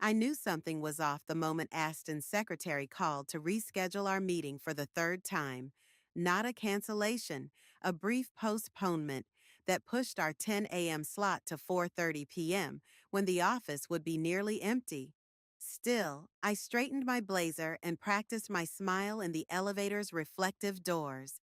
I knew something was off the moment Aston's secretary called to reschedule our meeting for the third time. Not a cancellation, a brief postponement that pushed our 10 a.m. slot to 4:30 p.m. when the office would be nearly empty. Still, I straightened my blazer and practiced my smile in the elevator's reflective doors.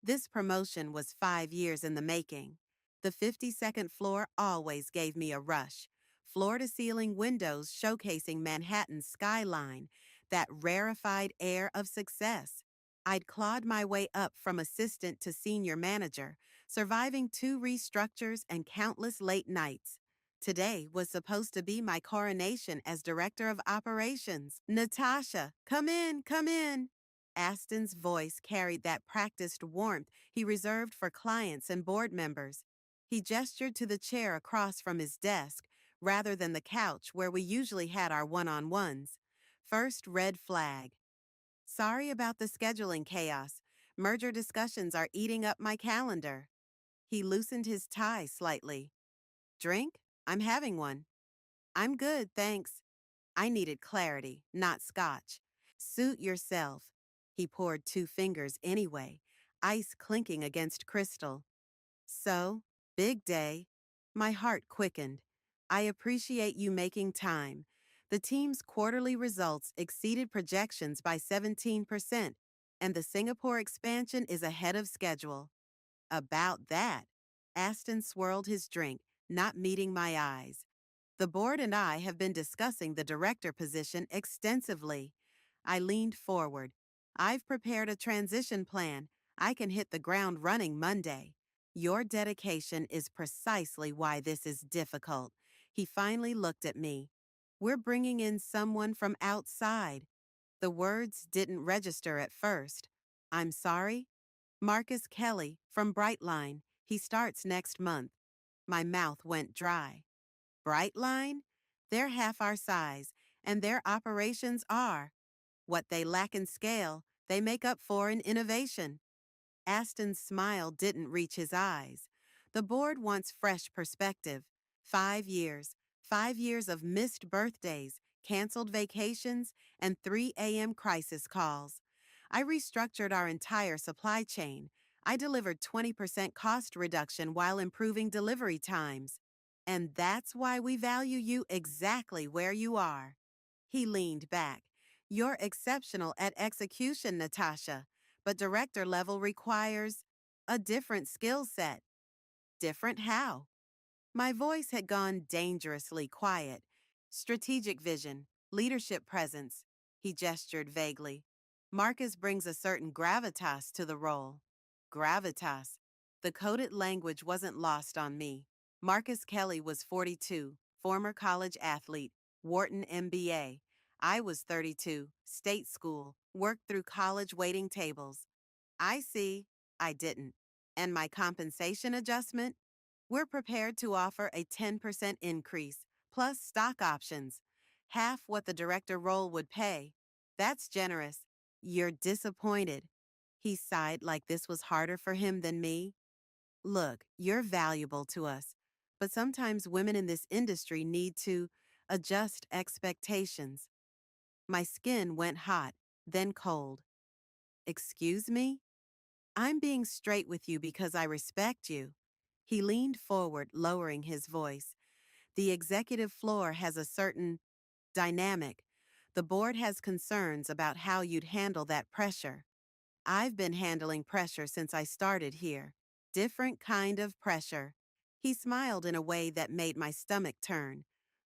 This promotion was 5 years in the making. The 52nd floor always gave me a rush. Floor-to-ceiling windows showcasing Manhattan's skyline, that rarefied air of success. I'd clawed my way up from assistant to senior manager, surviving 2 restructures and countless late nights. Today was supposed to be my coronation as director of operations. Natasha, come in, come in. Aston's voice carried that practiced warmth he reserved for clients and board members. He gestured to the chair across from his desk, rather than the couch where we usually had our one-on-ones. First red flag. Sorry about the scheduling chaos. Merger discussions are eating up my calendar. He loosened his tie slightly. Drink? I'm having one. I'm good, thanks. I needed clarity, not scotch. Suit yourself. He poured 2 fingers anyway, ice clinking against crystal. So, big day. My heart quickened. I appreciate you making time. The team's quarterly results exceeded projections by 17%, and the Singapore expansion is ahead of schedule. About that, Aston swirled his drink, not meeting my eyes. The board and I have been discussing the director position extensively. I leaned forward. I've prepared a transition plan. I can hit the ground running Monday. Your dedication is precisely why this is difficult. He finally looked at me. We're bringing in someone from outside. The words didn't register at first. I'm sorry? Marcus Kelly from Brightline. He starts next month. My mouth went dry. Brightline? They're half our size, and their operations are. What they lack in scale, they make up for in innovation. Aston's smile didn't reach his eyes. The board wants fresh perspective. 5 years. 5 years of missed birthdays, canceled vacations, and 3 a.m. crisis calls. I restructured our entire supply chain. I delivered 20% cost reduction while improving delivery times. And that's why we value you exactly where you are. He leaned back. You're exceptional at execution, Natasha, but director level requires a different skill set. Different how? My voice had gone dangerously quiet. Strategic vision, leadership presence. He gestured vaguely. Marcus brings a certain gravitas to the role. Gravitas. The coded language wasn't lost on me. Marcus Kelly was 42, former college athlete, Wharton MBA. I was 32, state school, worked through college waiting tables. I see. I didn't. And my compensation adjustment? We're prepared to offer a 10% increase, plus stock options, half what the director role would pay. That's generous. You're disappointed. He sighed like this was harder for him than me. Look, you're valuable to us, but sometimes women in this industry need to adjust expectations. My skin went hot, then cold. Excuse me? I'm being straight with you because I respect you. He leaned forward, lowering his voice. The executive floor has a certain dynamic. The board has concerns about how you'd handle that pressure. I've been handling pressure since I started here. Different kind of pressure. He smiled in a way that made my stomach turn.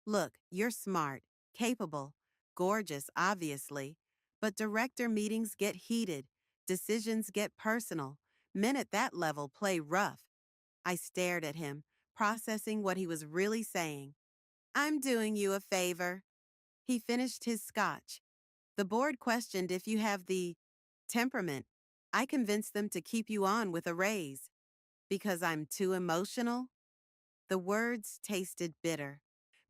Look, you're smart, capable, gorgeous, obviously. But director meetings get heated. Decisions get personal. Men at that level play rough. I stared at him, processing what he was really saying. I'm doing you a favor. He finished his scotch. The board questioned if you have the temperament. I convinced them to keep you on with a raise. Because I'm too emotional? The words tasted bitter.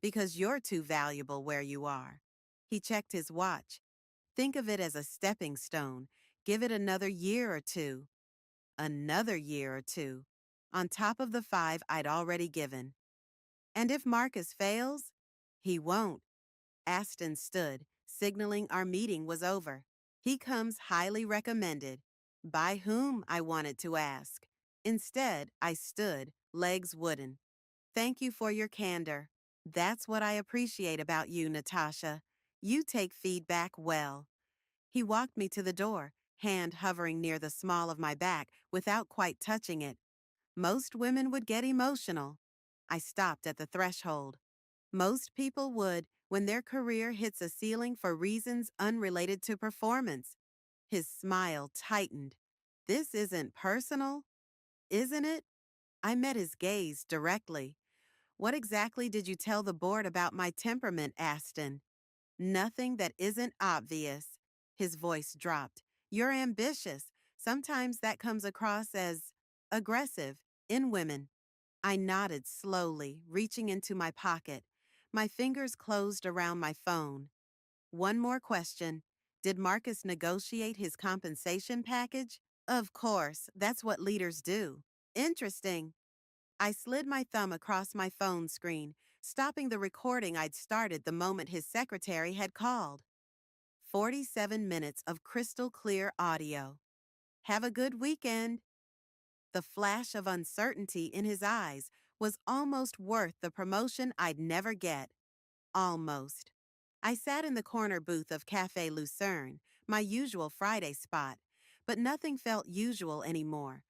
Because you're too valuable where you are. He checked his watch. Think of it as a stepping stone. Give it another year or two. Another year or two. On top of the 5 I'd already given. And if Marcus fails? He won't. Aston stood, signaling our meeting was over. He comes highly recommended. By whom, I wanted to ask. Instead, I stood, legs wooden. Thank you for your candor. That's what I appreciate about you, Natasha. You take feedback well. He walked me to the door, hand hovering near the small of my back without quite touching it. Most women would get emotional. I stopped at the threshold. Most people would when their career hits a ceiling for reasons unrelated to performance. His smile tightened. This isn't personal, isn't it? I met his gaze directly. What exactly did you tell the board about my temperament, Aston? Nothing that isn't obvious. His voice dropped. You're ambitious. Sometimes that comes across as aggressive in women. I nodded slowly, reaching into my pocket. My fingers closed around my phone. One more question. Did Marcus negotiate his compensation package? Of course, that's what leaders do. Interesting. I slid my thumb across my phone screen, stopping the recording I'd started the moment his secretary had called. 47 minutes of crystal clear audio. Have a good weekend. The flash of uncertainty in his eyes was almost worth the promotion I'd never get. Almost. I sat in the corner booth of Cafe Lucerne, my usual Friday spot, but nothing felt usual anymore.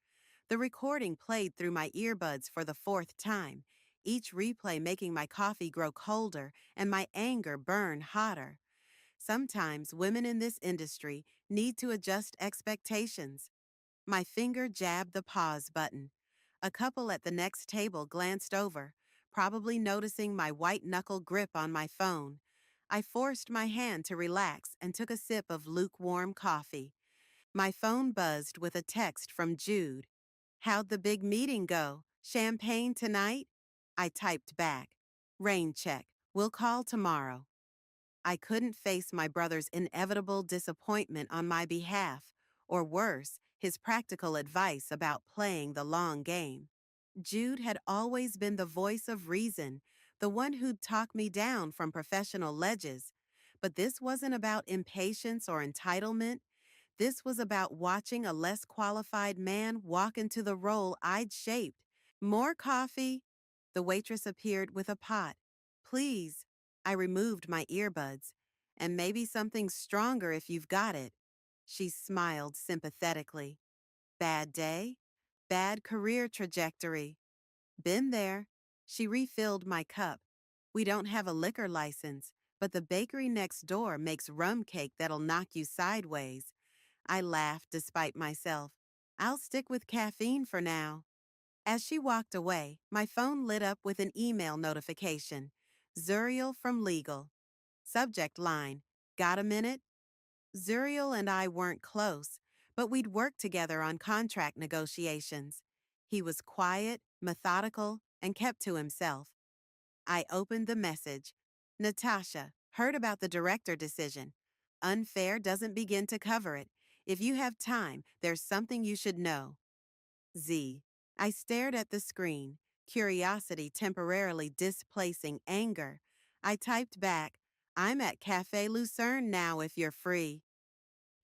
The recording played through my earbuds for the fourth time, each replay making my coffee grow colder and my anger burn hotter. Sometimes women in this industry need to adjust expectations. My finger jabbed the pause button. A couple at the next table glanced over, probably noticing my white knuckle grip on my phone. I forced my hand to relax and took a sip of lukewarm coffee. My phone buzzed with a text from Jude. How'd the big meeting go? Champagne tonight? I typed back. Rain check. We'll call tomorrow. I couldn't face my brother's inevitable disappointment on my behalf, or worse, his practical advice about playing the long game. Jude had always been the voice of reason, the one who'd talk me down from professional ledges. But this wasn't about impatience or entitlement. This was about watching a less qualified man walk into the role I'd shaped. More coffee? The waitress appeared with a pot. Please. I removed my earbuds. And maybe something stronger if you've got it. She smiled sympathetically. Bad day? Bad career trajectory. Been there. She refilled my cup. We don't have a liquor license, but the bakery next door makes rum cake that'll knock you sideways. I laughed despite myself. I'll stick with caffeine for now. As she walked away, my phone lit up with an email notification. Zuriel from Legal. Subject line. Got a minute? Zuriel and I weren't close, but we'd worked together on contract negotiations. He was quiet, methodical, and kept to himself. I opened the message. Natasha, heard about the director decision. Unfair doesn't begin to cover it. If you have time, there's something you should know. Z. I stared at the screen, curiosity temporarily displacing anger. I typed back, I'm at Cafe Lucerne now if you're free.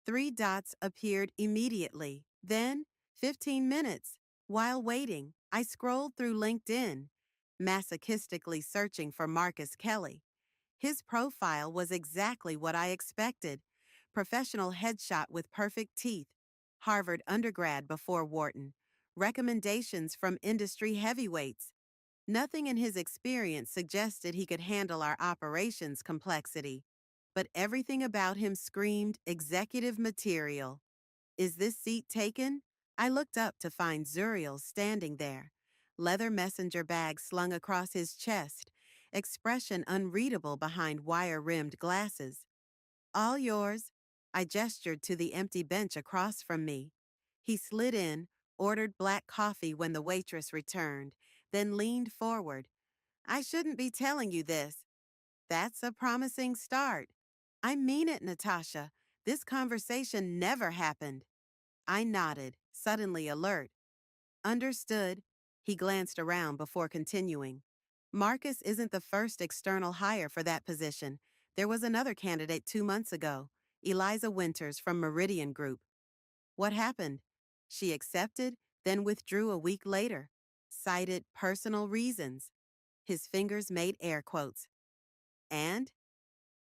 3 dots appeared immediately. Then, 15 minutes. While waiting, I scrolled through LinkedIn, masochistically searching for Marcus Kelly. His profile was exactly what I expected. Professional headshot with perfect teeth. Harvard undergrad before Wharton. Recommendations from industry heavyweights. Nothing in his experience suggested he could handle our operations complexity, but everything about him screamed executive material. Is this seat taken? I looked up to find Zuriel standing there, leather messenger bag slung across his chest, expression unreadable behind wire-rimmed glasses. All yours. I gestured to the empty bench across from me. He slid in, ordered black coffee when the waitress returned, then leaned forward. I shouldn't be telling you this. That's a promising start. I mean it, Natasha. This conversation never happened. I nodded, suddenly alert. Understood. He glanced around before continuing. Marcus isn't the first external hire for that position. There was another candidate 2 months ago, Eliza Winters from Meridian Group. What happened? She accepted, then withdrew a week later, cited personal reasons. His fingers made air quotes. And?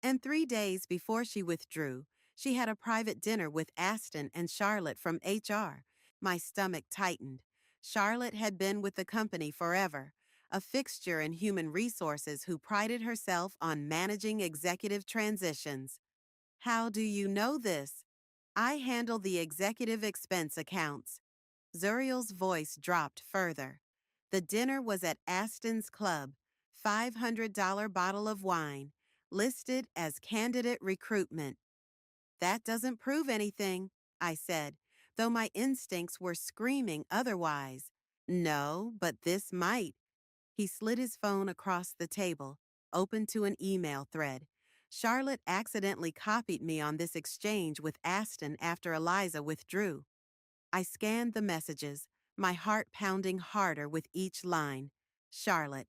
And 3 days before she withdrew, she had a private dinner with Aston and Charlotte from HR. My stomach tightened. Charlotte had been with the company forever, a fixture in human resources who prided herself on managing executive transitions. How do you know this? I handle the executive expense accounts. Zuriel's voice dropped further. The dinner was at Aston's Club, $500 bottle of wine, listed as candidate recruitment. That doesn't prove anything, I said, though my instincts were screaming otherwise. No, but this might. He slid his phone across the table, open to an email thread. Charlotte accidentally copied me on this exchange with Aston after Eliza withdrew. I scanned the messages, my heart pounding harder with each line. Charlotte.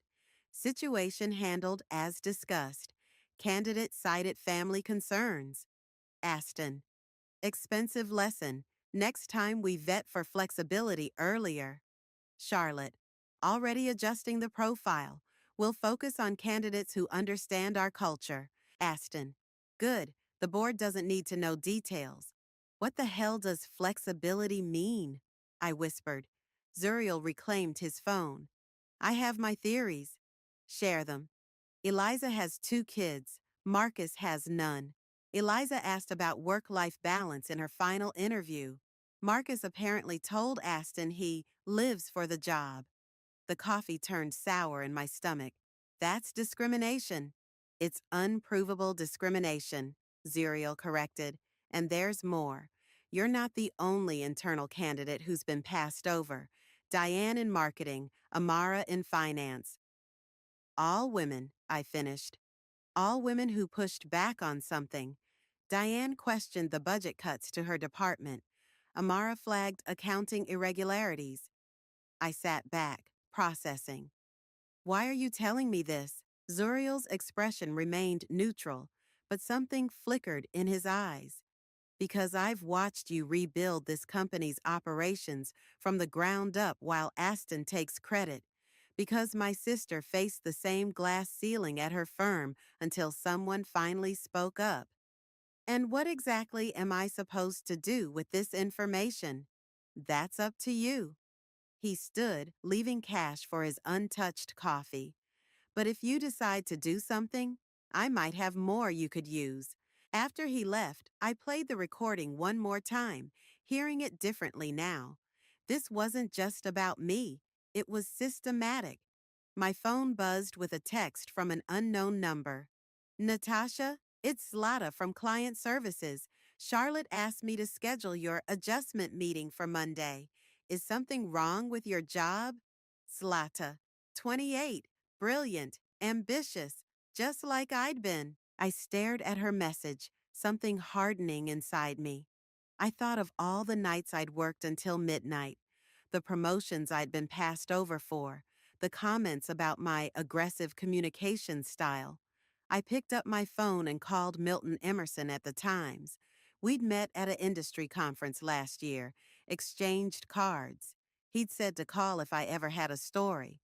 Situation handled as discussed. Candidate cited family concerns. Aston. Expensive lesson. Next time we vet for flexibility earlier. Charlotte. Already adjusting the profile. We'll focus on candidates who understand our culture. Aston. Good. The board doesn't need to know details. What the hell does flexibility mean? I whispered. Zuriel reclaimed his phone. I have my theories. Share them. Eliza has 2 kids. Marcus has none. Eliza asked about work-life balance in her final interview. Marcus apparently told Aston he lives for the job. The coffee turned sour in my stomach. That's discrimination. It's unprovable discrimination, Zuriel corrected. And there's more. You're not the only internal candidate who's been passed over. Diane in marketing, Amara in finance. All women, I finished. All women who pushed back on something. Diane questioned the budget cuts to her department. Amara flagged accounting irregularities. I sat back, processing. Why are you telling me this? Zuriel's expression remained neutral, but something flickered in his eyes. Because I've watched you rebuild this company's operations from the ground up while Aston takes credit. Because my sister faced the same glass ceiling at her firm until someone finally spoke up. And what exactly am I supposed to do with this information? That's up to you. He stood, leaving cash for his untouched coffee. But if you decide to do something, I might have more you could use. After he left, I played the recording one more time, hearing it differently now. This wasn't just about me. It was systematic. My phone buzzed with a text from an unknown number. Natasha, it's Zlata from Client Services. Charlotte asked me to schedule your adjustment meeting for Monday. Is something wrong with your job? Zlata, 28, brilliant, ambitious, just like I'd been. I stared at her message, something hardening inside me. I thought of all the nights I'd worked until midnight, the promotions I'd been passed over for, the comments about my aggressive communication style. I picked up my phone and called Milton Emerson at the Times. We'd met at an industry conference last year, exchanged cards. He'd said to call if I ever had a story.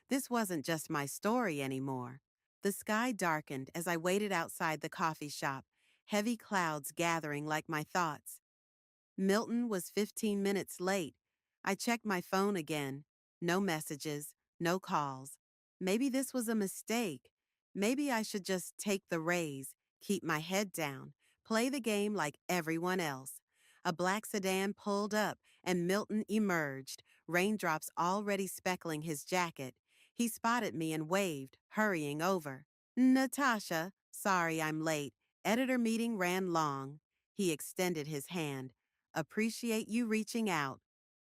This wasn't just my story anymore. The sky darkened as I waited outside the coffee shop, heavy clouds gathering like my thoughts. Milton was 15 minutes late. I checked my phone again. No messages, no calls. Maybe this was a mistake. Maybe I should just take the raise, keep my head down, play the game like everyone else. A black sedan pulled up and Milton emerged, raindrops already speckling his jacket. He spotted me and waved, hurrying over. Natasha, sorry I'm late. Editor meeting ran long. He extended his hand. Appreciate you reaching out.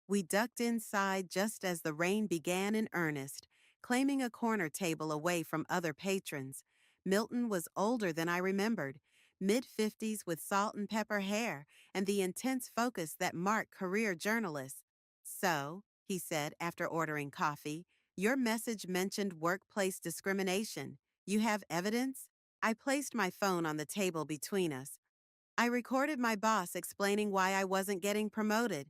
We ducked inside just as the rain began in earnest, claiming a corner table away from other patrons. Milton was older than I remembered, mid-50s with salt and pepper hair and the intense focus that marked career journalists. So, he said after ordering coffee, your message mentioned workplace discrimination. You have evidence? I placed my phone on the table between us. I recorded my boss explaining why I wasn't getting promoted.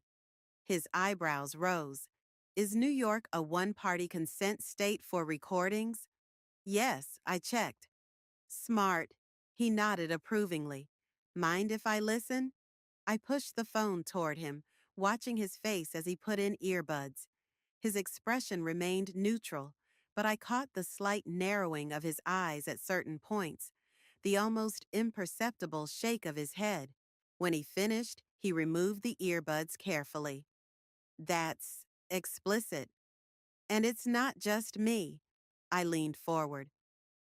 His eyebrows rose. Is New York a one-party consent state for recordings? Yes, I checked. Smart. He nodded approvingly. Mind if I listen? I pushed the phone toward him, watching his face as he put in earbuds. His expression remained neutral, but I caught the slight narrowing of his eyes at certain points, the almost imperceptible shake of his head. When he finished, he removed the earbuds carefully. That's explicit. And it's not just me. I leaned forward.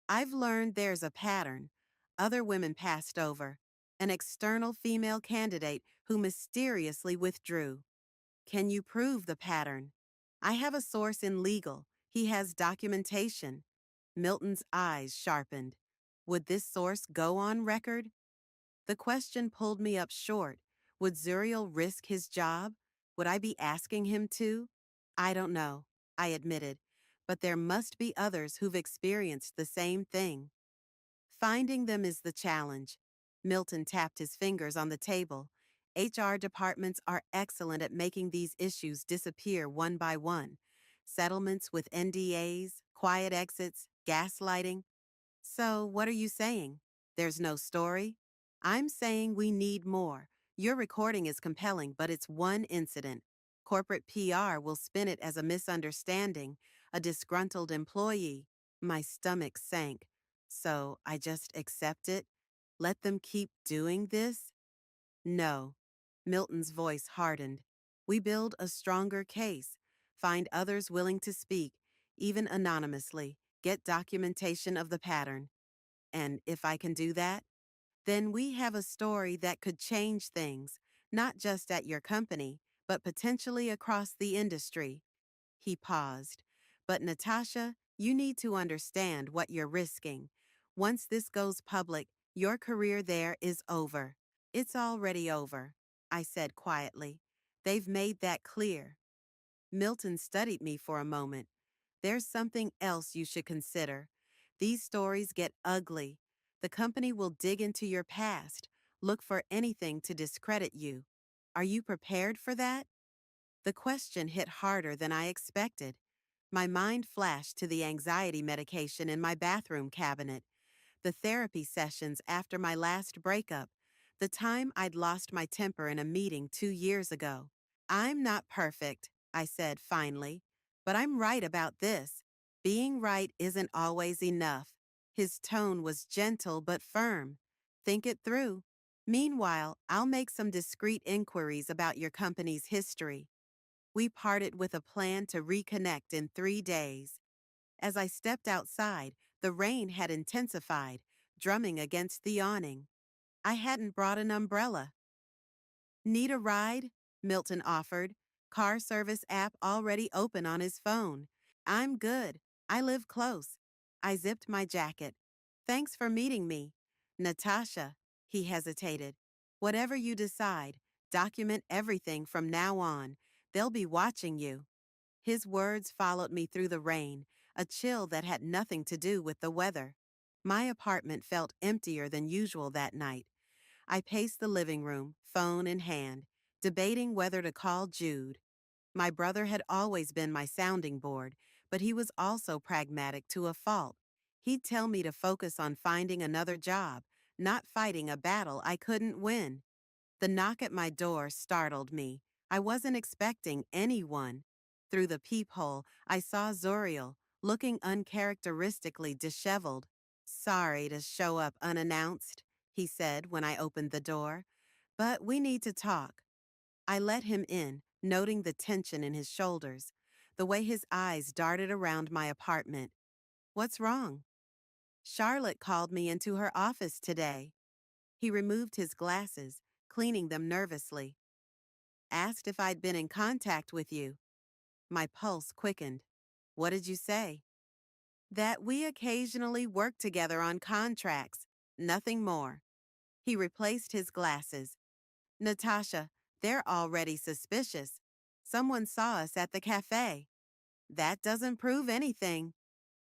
I've learned there's a pattern. Other women passed over. An external female candidate who mysteriously withdrew. Can you prove the pattern? I have a source in legal. He has documentation. Milton's eyes sharpened. Would this source go on record? The question pulled me up short. Would Zuriel risk his job? Would I be asking him to? I don't know, I admitted, but there must be others who've experienced the same thing. Finding them is the challenge. Milton tapped his fingers on the table. HR departments are excellent at making these issues disappear one by one. Settlements with NDAs, quiet exits, gaslighting. So, what are you saying? There's no story? I'm saying we need more. Your recording is compelling, but it's one incident. Corporate PR will spin it as a misunderstanding, a disgruntled employee. My stomach sank. So, I just accept it? Let them keep doing this? No. Milton's voice hardened. We build a stronger case, find others willing to speak, even anonymously, get documentation of the pattern. And if I can do that, then we have a story that could change things, not just at your company, but potentially across the industry. He paused. But Natasha, you need to understand what you're risking. Once this goes public, your career there is over. It's already over, I said quietly. They've made that clear. Milton studied me for a moment. There's something else you should consider. These stories get ugly. The company will dig into your past, look for anything to discredit you. Are you prepared for that? The question hit harder than I expected. My mind flashed to the anxiety medication in my bathroom cabinet, the therapy sessions after my last breakup, the time I'd lost my temper in a meeting 2 years ago. I'm not perfect, I said finally, but I'm right about this. Being right isn't always enough. His tone was gentle but firm. Think it through. Meanwhile, I'll make some discreet inquiries about your company's history. We parted with a plan to reconnect in 3 days. As I stepped outside, the rain had intensified, drumming against the awning. I hadn't brought an umbrella. Need a ride? Milton offered, car service app already open on his phone. I'm good. I live close. I zipped my jacket. Thanks for meeting me. Natasha, he hesitated. Whatever you decide, document everything from now on. They'll be watching you. His words followed me through the rain, a chill that had nothing to do with the weather. My apartment felt emptier than usual that night. I paced the living room, phone in hand, debating whether to call Jude. My brother had always been my sounding board, but he was also pragmatic to a fault. He'd tell me to focus on finding another job, not fighting a battle I couldn't win. The knock at my door startled me. I wasn't expecting anyone. Through the peephole, I saw Zuriel, looking uncharacteristically disheveled. Sorry to show up unannounced, he said when I opened the door, but we need to talk. I let him in, noting the tension in his shoulders, the way his eyes darted around my apartment. What's wrong? Charlotte called me into her office today. He removed his glasses, cleaning them nervously. Asked if I'd been in contact with you. My pulse quickened. What did you say? That we occasionally work together on contracts. Nothing more. He replaced his glasses. Natasha, they're already suspicious. Someone saw us at the cafe. That doesn't prove anything.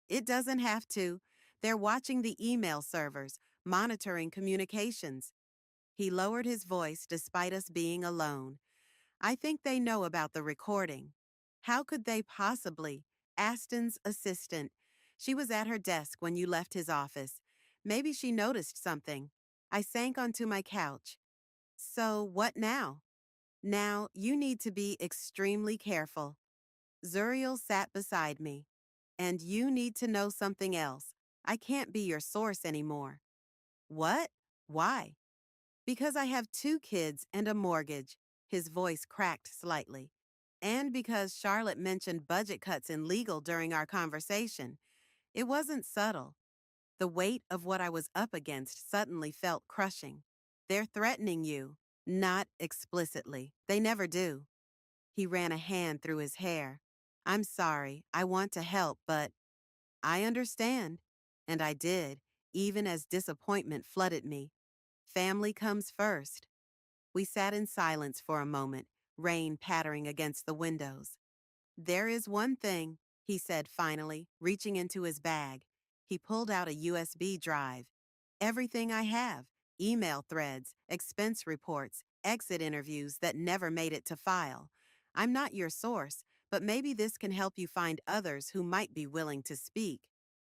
It doesn't have to. They're watching the email servers, monitoring communications. He lowered his voice despite us being alone. I think they know about the recording. How could they possibly? Aston's assistant. She was at her desk when you left his office. Maybe she noticed something. I sank onto my couch. So, what now? Now, you need to be extremely careful. Zuriel sat beside me. And you need to know something else. I can't be your source anymore. What? Why? Because I have 2 kids and a mortgage. His voice cracked slightly. And because Charlotte mentioned budget cuts in legal during our conversation. It wasn't subtle. The weight of what I was up against suddenly felt crushing. They're threatening you. Not explicitly. They never do. He ran a hand through his hair. I'm sorry. I want to help, but I understand. And I did, even as disappointment flooded me. Family comes first. We sat in silence for a moment, rain pattering against the windows. There is one thing, he said finally, reaching into his bag. He pulled out a USB drive. Everything I have, email threads, expense reports, exit interviews that never made it to file. I'm not your source, but maybe this can help you find others who might be willing to speak.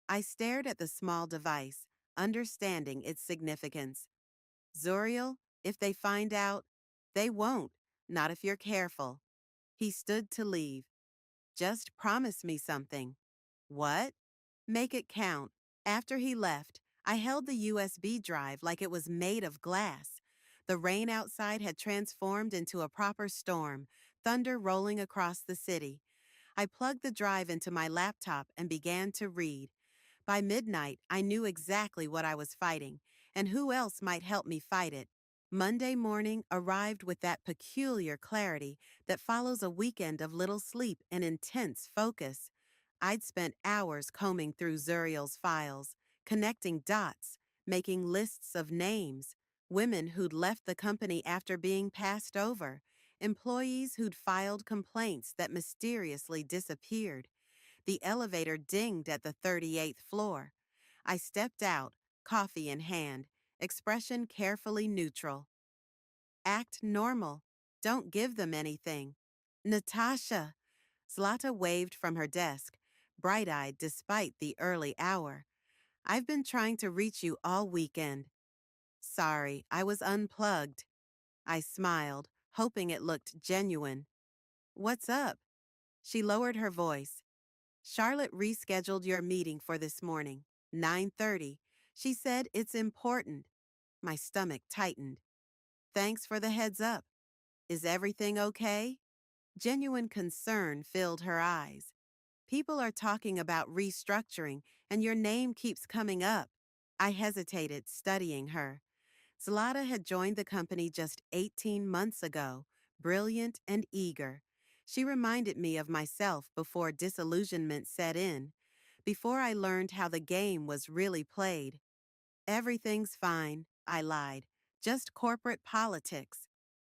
I stared at the small device, understanding its significance. Zuriel, if they find out, they won't, not if you're careful. He stood to leave. Just promise me something. What? Make it count. After he left, I held the USB drive like it was made of glass. The rain outside had transformed into a proper storm, thunder rolling across the city. I plugged the drive into my laptop and began to read. By midnight, I knew exactly what I was fighting, and who else might help me fight it. Monday morning arrived with that peculiar clarity that follows a weekend of little sleep and intense focus. I'd spent hours combing through Zuriel's files, connecting dots, making lists of names, women who'd left the company after being passed over, employees who'd filed complaints that mysteriously disappeared. The elevator dinged at the 38th floor. I stepped out, coffee in hand, expression carefully neutral. Act normal. Don't give them anything. Natasha! Zlata waved from her desk, bright-eyed despite the early hour. I've been trying to reach you all weekend. Sorry, I was unplugged. I smiled, hoping it looked genuine. What's up? She lowered her voice. Charlotte rescheduled your meeting for this morning, 9:30. She said it's important. My stomach tightened. Thanks for the heads up. Is everything okay? Genuine concern filled her eyes. People are talking about restructuring, and your name keeps coming up. I hesitated, studying her. Zlata had joined the company just 18 months ago, brilliant and eager. She reminded me of myself before disillusionment set in, before I learned how the game was really played. Everything's fine, I lied. Just corporate politics.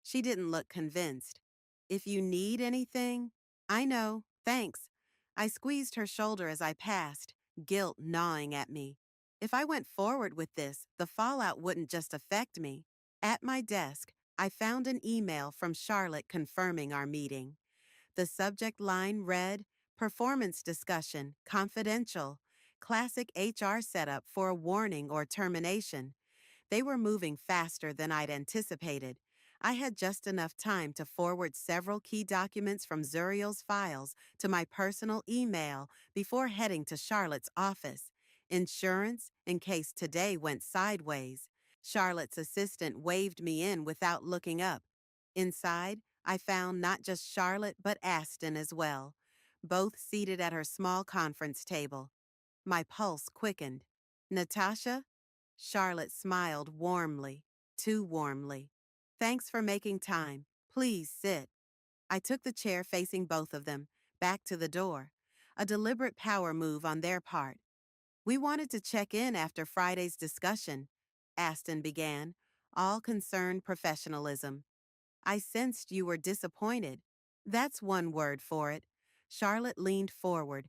She didn't look convinced. If you need anything, I know, thanks. I squeezed her shoulder as I passed, guilt gnawing at me. If I went forward with this, the fallout wouldn't just affect me. At my desk, I found an email from Charlotte confirming our meeting. The subject line read, Performance Discussion, Confidential, classic HR setup for a warning or termination. They were moving faster than I'd anticipated. I had just enough time to forward several key documents from Zuriel's files to my personal email before heading to Charlotte's office. Insurance, in case today went sideways. Charlotte's assistant waved me in without looking up. Inside, I found not just Charlotte but Aston as well, both seated at her small conference table. My pulse quickened. Natasha? Charlotte smiled warmly, too warmly. Thanks for making time. Please sit. I took the chair facing both of them, back to the door. A deliberate power move on their part. We wanted to check in after Friday's discussion, Aston began, all concerned professionalism. I sensed you were disappointed. That's one word for it. Charlotte leaned forward.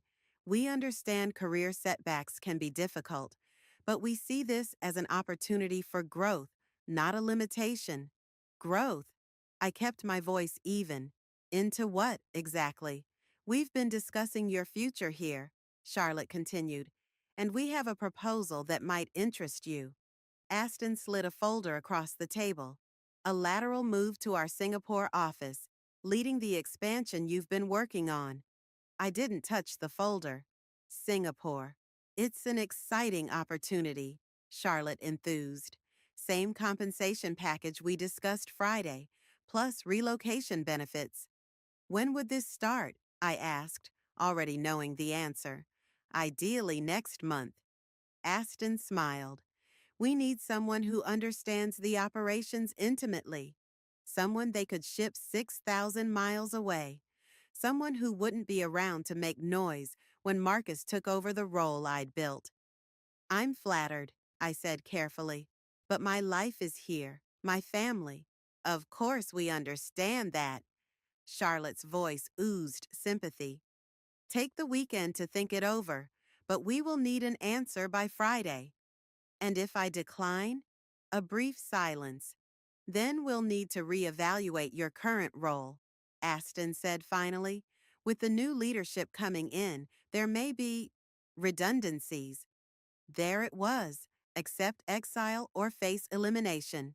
We understand career setbacks can be difficult, but we see this as an opportunity for growth, not a limitation. Growth. I kept my voice even. Into what, exactly? We've been discussing your future here, Charlotte continued, and we have a proposal that might interest you. Aston slid a folder across the table. A lateral move to our Singapore office, leading the expansion you've been working on. I didn't touch the folder. Singapore. It's an exciting opportunity, Charlotte enthused. Same compensation package we discussed Friday, plus relocation benefits. When would this start? I asked, already knowing the answer. Ideally next month. Aston smiled. We need someone who understands the operations intimately. Someone they could ship 6,000 miles away. Someone who wouldn't be around to make noise when Marcus took over the role I'd built. I'm flattered, I said carefully. But my life is here, my family. Of course we understand that. Charlotte's voice oozed sympathy. Take the weekend to think it over, but we will need an answer by Friday. And if I decline? A brief silence. Then we'll need to reevaluate your current role, Aston said finally. With the new leadership coming in, there may be redundancies. There it was. Accept exile or face elimination.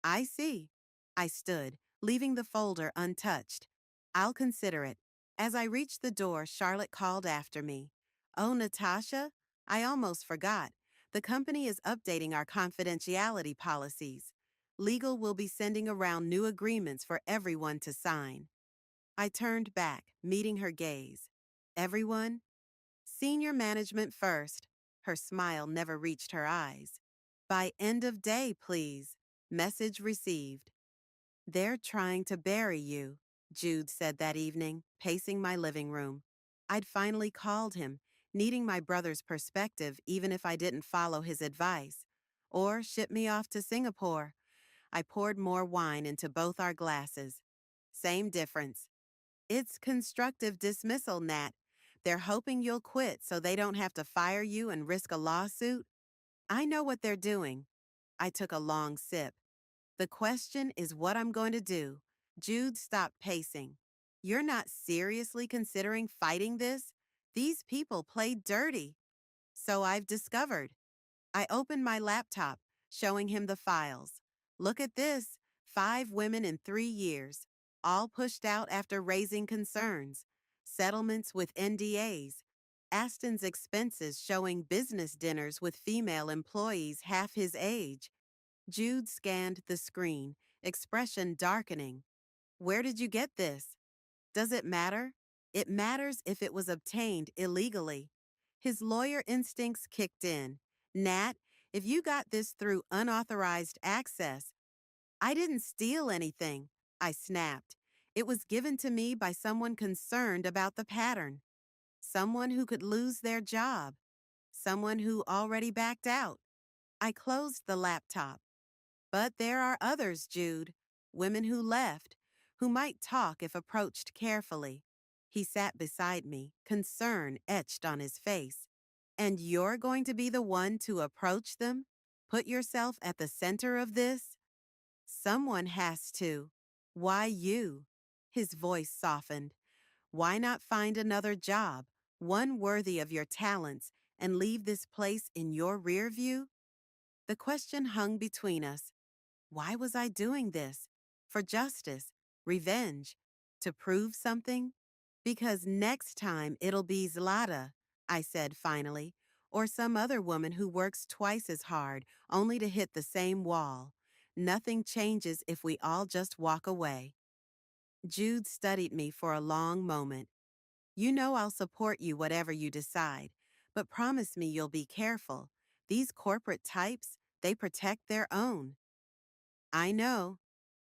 I see. I stood, leaving the folder untouched. I'll consider it. As I reached the door, Charlotte called after me. Oh, Natasha? I almost forgot. The company is updating our confidentiality policies. Legal will be sending around new agreements for everyone to sign. I turned back, meeting her gaze. Everyone? Senior management first. Her smile never reached her eyes. By end of day, please. Message received. They're trying to bury you, Jude said that evening, pacing my living room. I'd finally called him, needing my brother's perspective even if I didn't follow his advice. Or ship me off to Singapore. I poured more wine into both our glasses. Same difference. It's constructive dismissal, Nat. They're hoping you'll quit so they don't have to fire you and risk a lawsuit. I know what they're doing. I took a long sip. The question is what I'm going to do. Jude stopped pacing. You're not seriously considering fighting this? These people played dirty. So I've discovered. I opened my laptop, showing him the files. Look at this. 5 women in 3 years, all pushed out after raising concerns. Settlements with NDAs. Aston's expenses showing business dinners with female employees half his age. Jude scanned the screen, expression darkening. Where did you get this? Does it matter? It matters if it was obtained illegally. His lawyer instincts kicked in. Nat, if you got this through unauthorized access, I didn't steal anything, I snapped. It was given to me by someone concerned about the pattern. Someone who could lose their job. Someone who already backed out. I closed the laptop. But there are others, Jude, women who left, who might talk if approached carefully. He sat beside me, concern etched on his face. And you're going to be the one to approach them? Put yourself at the center of this? Someone has to. Why you? His voice softened. Why not find another job, one worthy of your talents, and leave this place in your rear view? The question hung between us. Why was I doing this? For justice, revenge, to prove something? Because next time it'll be Zlata, I said finally, or some other woman who works twice as hard only to hit the same wall. Nothing changes if we all just walk away. Jude studied me for a long moment. You know I'll support you whatever you decide, but promise me you'll be careful. These corporate types, they protect their own. I know.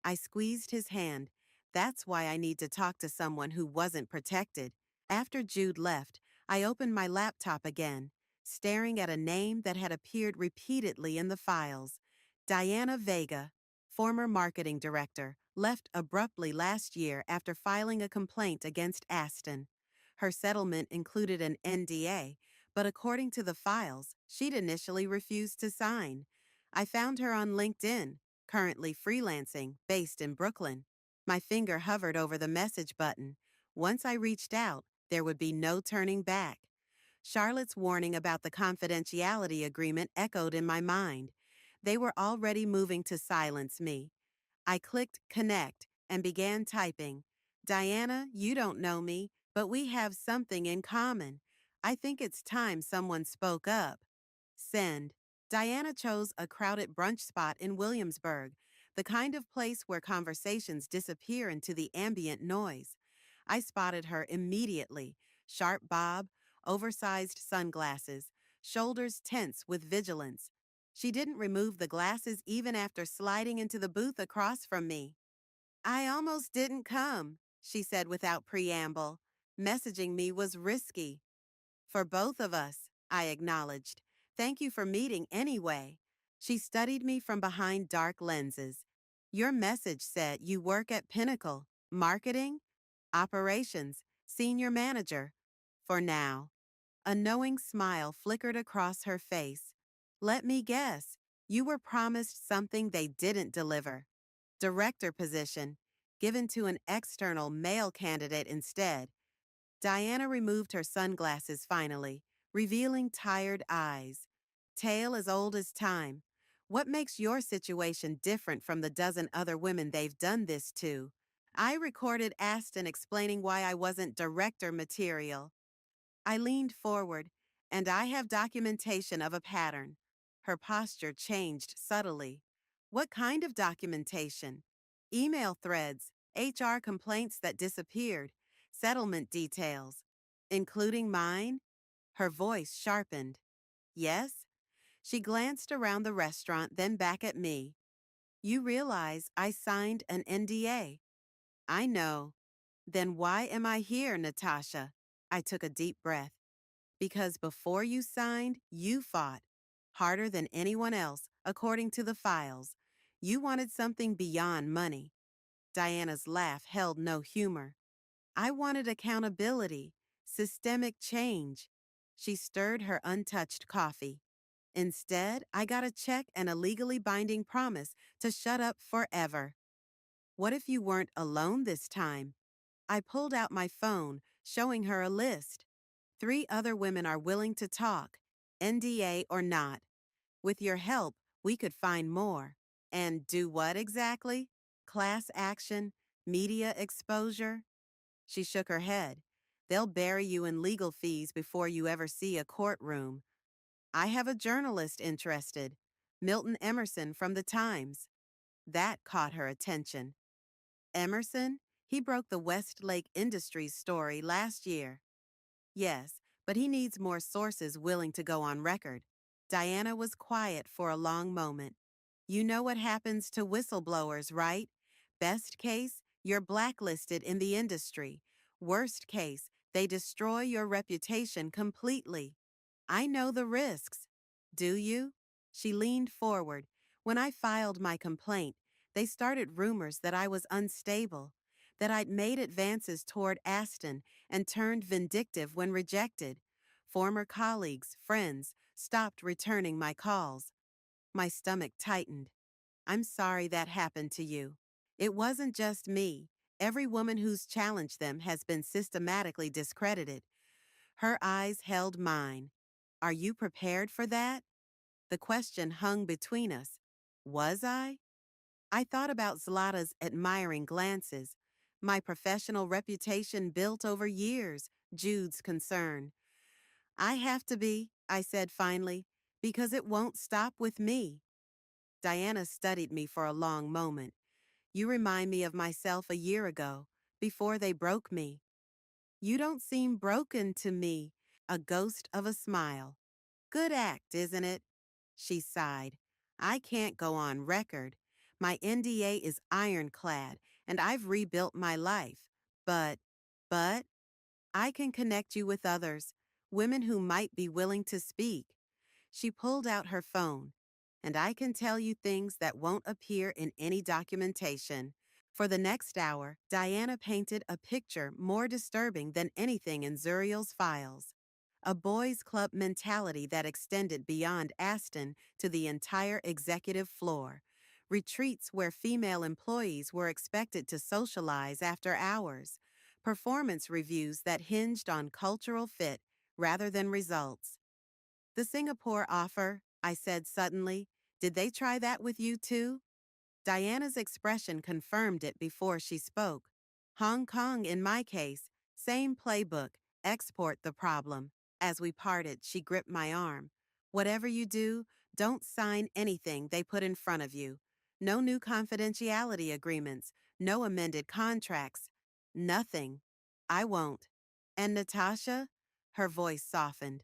I squeezed his hand. That's why I need to talk to someone who wasn't protected. After Jude left, I opened my laptop again, staring at a name that had appeared repeatedly in the files. Diana Vega, former marketing director, left abruptly last year after filing a complaint against Aston. Her settlement included an NDA, but according to the files, she'd initially refused to sign. I found her on LinkedIn, currently freelancing, based in Brooklyn. My finger hovered over the message button. Once I reached out, there would be no turning back. Charlotte's warning about the confidentiality agreement echoed in my mind. They were already moving to silence me. I clicked connect and began typing. Diana, you don't know me, but we have something in common. I think it's time someone spoke up. Send. Diana chose a crowded brunch spot in Williamsburg, the kind of place where conversations disappear into the ambient noise. I spotted her immediately. Sharp bob, oversized sunglasses, shoulders tense with vigilance. She didn't remove the glasses even after sliding into the booth across from me. I almost didn't come, she said without preamble. Messaging me was risky. For both of us, I acknowledged. Thank you for meeting anyway. She studied me from behind dark lenses. Your message said you work at Pinnacle. Marketing? Operations. Senior manager. For now. A knowing smile flickered across her face. Let me guess. You were promised something they didn't deliver. Director position, given to an external male candidate instead. Diana removed her sunglasses finally, revealing tired eyes. Tale as old as time. What makes your situation different from the dozen other women they've done this to? I recorded Aston explaining why I wasn't director material. I leaned forward, and I have documentation of a pattern. Her posture changed subtly. What kind of documentation? Email threads, HR complaints that disappeared, settlement details. Including mine? Her voice sharpened. Yes? She glanced around the restaurant, then back at me. You realize I signed an NDA. I know. Then why am I here, Natasha? I took a deep breath. Because before you signed, you fought. Harder than anyone else, according to the files. You wanted something beyond money. Diana's laugh held no humor. I wanted accountability, systemic change. She stirred her untouched coffee. Instead, I got a check and a legally binding promise to shut up forever. What if you weren't alone this time? I pulled out my phone, showing her a list. 3 other women are willing to talk, NDA or not. With your help, we could find more. And do what exactly? Class action? Media exposure? She shook her head. They'll bury you in legal fees before you ever see a courtroom. I have a journalist interested, Milton Emerson from the Times. That caught her attention. Emerson? He broke the Westlake Industries story last year. Yes, but he needs more sources willing to go on record. Diana was quiet for a long moment. You know what happens to whistleblowers, right? Best case, you're blacklisted in the industry. Worst case, they destroy your reputation completely. I know the risks. Do you? She leaned forward. When I filed my complaint, they started rumors that I was unstable, that I'd made advances toward Aston and turned vindictive when rejected. Former colleagues, friends, stopped returning my calls. My stomach tightened. I'm sorry that happened to you. It wasn't just me. Every woman who's challenged them has been systematically discredited. Her eyes held mine. Are you prepared for that? The question hung between us. Was I? I thought about Zlata's admiring glances, my professional reputation built over years, Jude's concern. I have to be, I said finally, because it won't stop with me. Diana studied me for a long moment. You remind me of myself a year ago, before they broke me. You don't seem broken to me, a ghost of a smile. Good act, isn't it? She sighed. I can't go on record. My NDA is ironclad, and I've rebuilt my life. But, but, I can connect you with others, women who might be willing to speak. She pulled out her phone. And I can tell you things that won't appear in any documentation. For the next hour, Diana painted a picture more disturbing than anything in Zuriel's files. A boys' club mentality that extended beyond Aston to the entire executive floor. Retreats where female employees were expected to socialize after hours. Performance reviews that hinged on cultural fit rather than results. The Singapore offer, I said suddenly, did they try that with you too? Diana's expression confirmed it before she spoke. Hong Kong, in my case, same playbook, export the problem. As we parted, she gripped my arm. Whatever you do, don't sign anything they put in front of you. No new confidentiality agreements, no amended contracts, nothing. I won't. And Natasha? Her voice softened.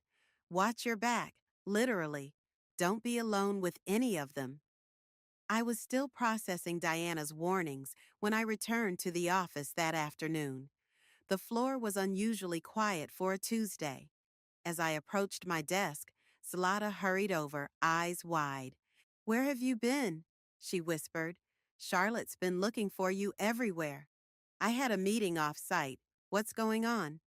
Watch your back, literally. Don't be alone with any of them. I was still processing Diana's warnings when I returned to the office that afternoon. The floor was unusually quiet for a Tuesday. As I approached my desk, Zlata hurried over, eyes wide. Where have you been? She whispered. Charlotte's been looking for you everywhere. I had a meeting off-site. What's going on?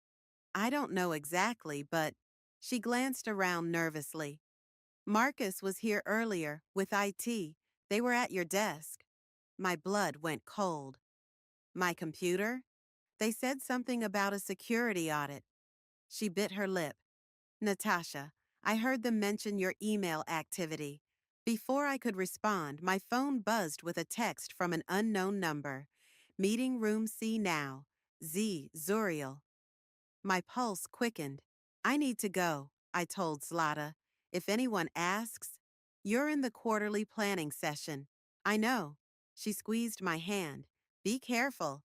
I don't know exactly, but she glanced around nervously. Marcus was here earlier with IT. They were at your desk. My blood went cold. My computer? They said something about a security audit. She bit her lip. Natasha, I heard them mention your email activity. Before I could respond, my phone buzzed with a text from an unknown number. Meeting room C now. Z. Zuriel. My pulse quickened. I need to go, I told Zlata. If anyone asks, you're in the quarterly planning session. I know. She squeezed my hand. Be careful.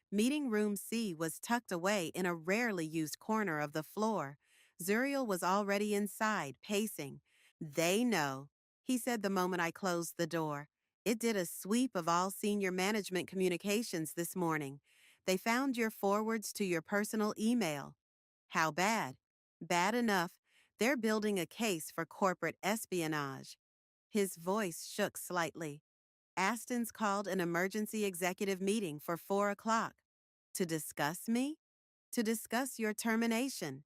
Meeting room C was tucked away in a rarely used corner of the floor. Zuriel was already inside, pacing. They know, he said the moment I closed the door. It did a sweep of all senior management communications this morning. They found your forwards to your personal email. How bad? Bad enough. They're building a case for corporate espionage. His voice shook slightly. Aston's called an emergency executive meeting for 4 o'clock. To discuss me? To discuss your termination.